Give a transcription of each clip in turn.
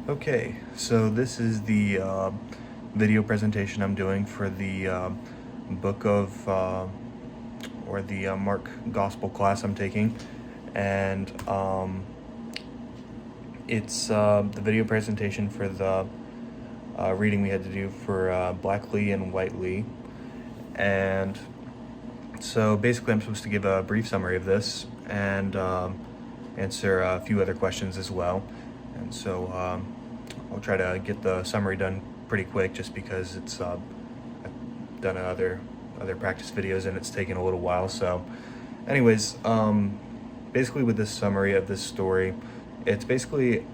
Okay, so this is the video presentation I'm doing for the book of or the Mark Gospel class I'm taking, and it's the video presentation for the reading we had to do for Black Lee and White Lee. And so basically, I'm supposed to give a brief summary of this and answer a few other questions as well. And so I'll try to get the summary done pretty quick, just because it's I've done other practice videos and it's taken a little while. So, anyways, basically with this summary of this story, it's basically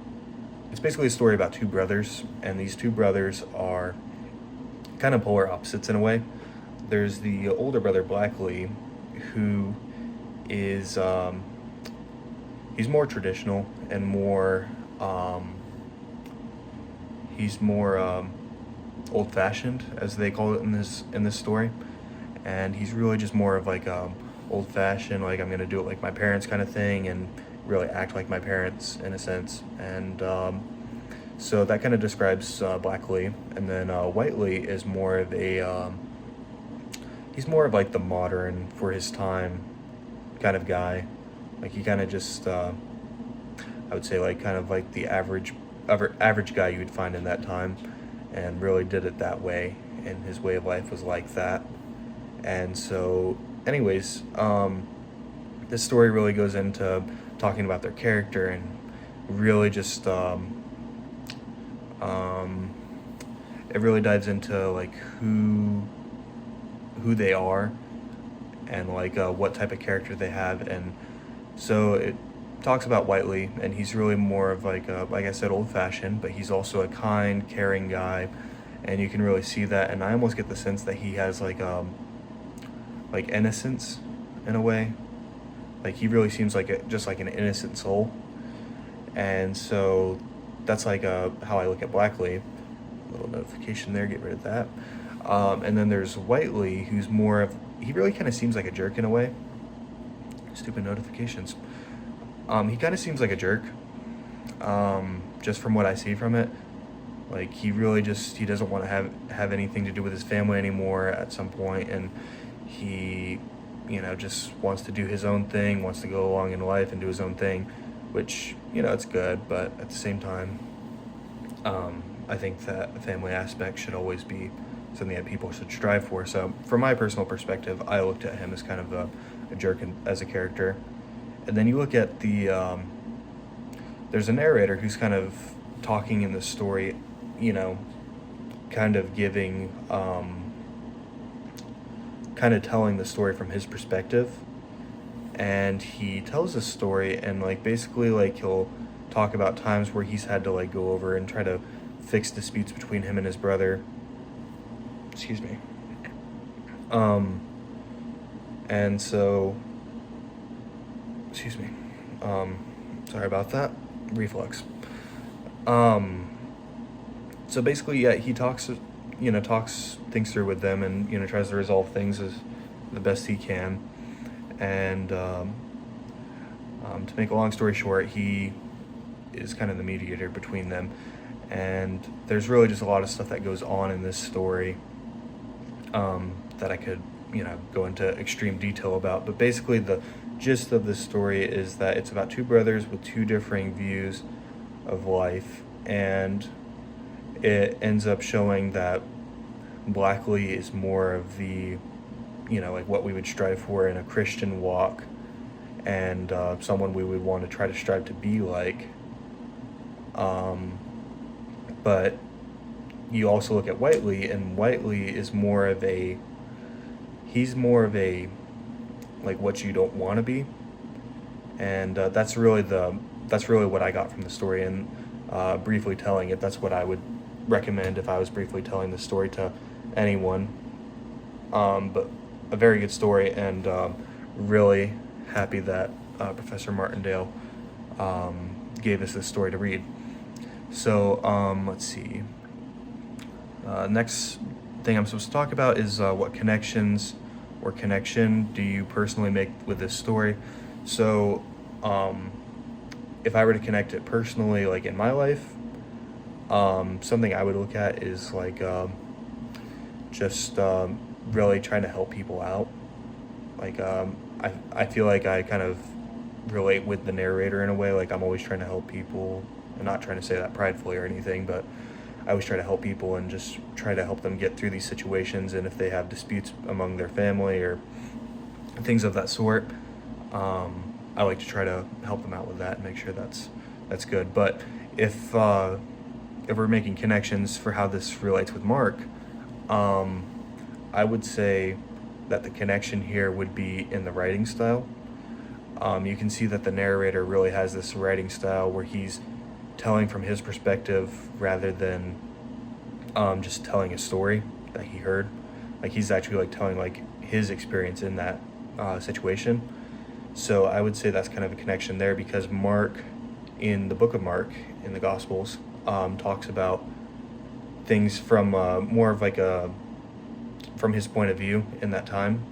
a story about two brothers, and these two brothers are kind of polar opposites in a way. There's the older brother, Black Lee, who is he's more traditional and more he's more old-fashioned, as they call it in this story, and he's really just more of like old-fashioned, like I'm gonna do it like my parents kind of thing, and really act like my parents in a sense. And so that kind of describes Black Lee. And then White Lee is more of a he's more of like the modern, for his time kind of guy. Like he kind of just I would say like kind of like the average guy you would find in that time, and really did it that way, and his way of life was like that. And so anyways, this story really goes into talking about their character, and really just it really dives into like who they are, and like what type of character they have. And so it talks about White Lee, and he's really more of like I said, old-fashioned, but he's also a kind, caring guy, and you can really see that. And I almost get the sense that he has like innocence in a way. Like he really seems like just like an innocent soul. And so that's like how I look at Black Lee. Little notification there, get rid of that. And then there's White Lee, who's more of, he really kind of seems like a jerk in a way. Stupid notifications. He kind of seems like a jerk, just from what I see from it. Like he really just, he doesn't want to have anything to do with his family anymore at some point, and he, just wants to do his own thing, wants to go along in life and do his own thing, which, it's good, but at the same time, I think that the family aspect should always be something that people should strive for. So from my personal perspective, I looked at him as kind of a jerk as a character. And then you look at there's a narrator who's kind of talking in the story, kind of giving, kind of telling the story from his perspective. And he tells the story, and like basically like he'll talk about times where he's had to like go over and try to fix disputes between him and his brother. Excuse me. And so, excuse me. Sorry about that. Reflux. So basically, yeah, he talks things through with them, and tries to resolve things as the best he can. And to make a long story short, he is kind of the mediator between them. And there's really just a lot of stuff that goes on in this story that I could go into extreme detail about. But basically the gist of this story is that it's about two brothers with two differing views of life, and it ends up showing that Black Lee is more of the, like what we would strive for in a Christian walk, and someone we would want to try to strive to be like. But you also look at White Lee, and White Lee is more of a, he's more of a, like what you don't want to be. And that's really what I got from the story. And briefly telling it, that's what I would recommend if I was briefly telling the story to anyone. But a very good story, and really happy that Professor Martindale gave us this story to read. So let's see. Next thing I'm supposed to talk about is what connections or connection do you personally make with this story. So if I were to connect it personally, like in my life, Something I would look at is like just really trying to help people out. Like I feel like I kind of relate with the narrator in a way. Like I'm always trying to help people, and not trying to say that pridefully or anything, but I always try to help people and just try to help them get through these situations. And if they have disputes among their family or things of that sort, I like to try to help them out with that and make sure that's good. But if we're making connections for how this relates with Mark, I would say that the connection here would be in the writing style. You can see that the narrator really has this writing style where he's telling from his perspective rather than just telling a story that he heard. Like he's actually like telling like his experience in that situation. So I would say that's kind of a connection there, because Mark, in the book of Mark, in the Gospels, talks about things from more of like from his point of view in that time.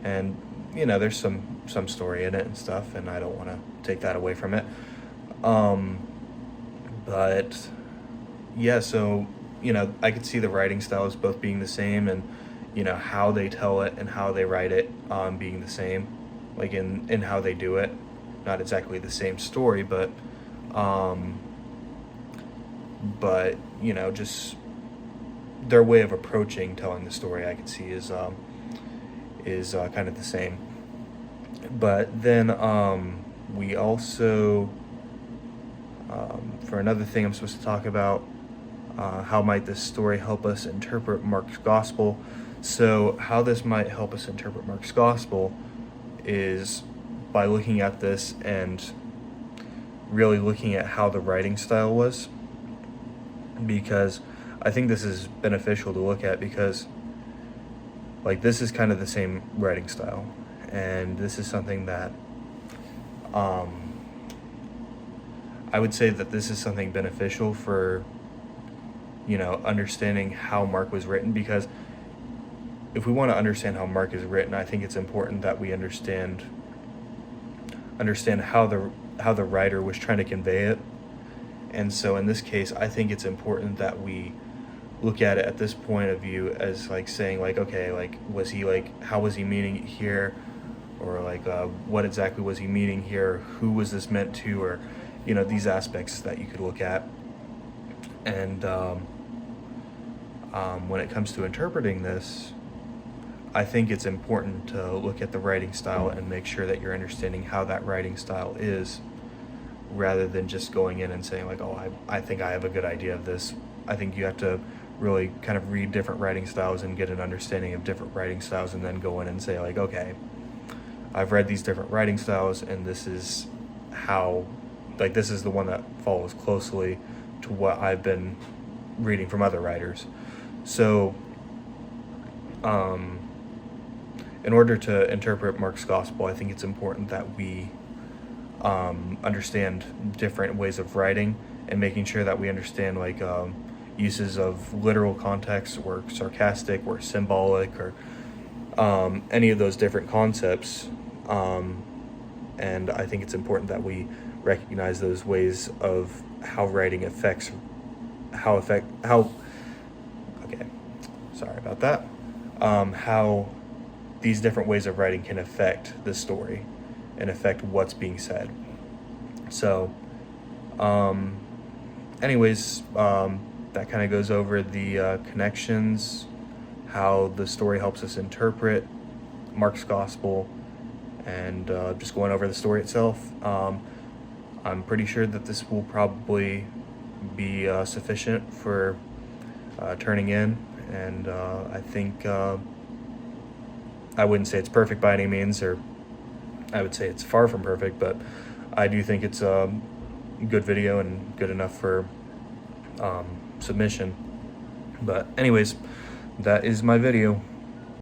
And you know, there's some story in it and stuff, and I don't want to take that away from it. But yeah, so you know, I could see the writing styles both being the same, and you know, how they tell it and how they write it being the same, like in how they do it. Not exactly the same story, but you know, just their way of approaching telling the story, I could see is kind of the same. But then we also, for another thing I'm supposed to talk about, how might this story help us interpret Mark's gospel? So how this might help us interpret Mark's gospel is by looking at this and really looking at how the writing style was, because I think this is beneficial to look at, because like this is kind of the same writing style, and this is something that I would say that this is something beneficial for, you know, understanding how Mark was written. Because if we want to understand how Mark is written, I think it's important that we understand how the writer was trying to convey it. And so in this case, I think it's important that we look at it at this point of view as like saying like, okay, like was he like, how was he meaning it here, or like what exactly was he meaning here, who was this meant to, or you know, these aspects that you could look at. And when it comes to interpreting this, I think it's important to look at the writing style and make sure that you're understanding how that writing style is, rather than just going in and saying like, oh, I think I have a good idea of this. I think you have to really kind of read different writing styles and get an understanding of different writing styles, and then go in and say like, okay, I've read these different writing styles, and this is how, like this is the one that follows closely to what I've been reading from other writers. So in order to interpret Mark's gospel, I think it's important that we understand different ways of writing, and making sure that we understand like uses of literal context, or sarcastic, or symbolic, or any of those different concepts. And I think it's important that we recognize those ways of how writing affects okay, sorry about that, how these different ways of writing can affect the story and affect what's being said. So anyways, that kind of goes over the connections, how the story helps us interpret Mark's gospel, and just going over the story itself. I'm pretty sure that this will probably be sufficient for turning in, and I think I wouldn't say it's perfect by any means, or I would say it's far from perfect, but I do think it's a good video and good enough for submission. But anyways, that is my video.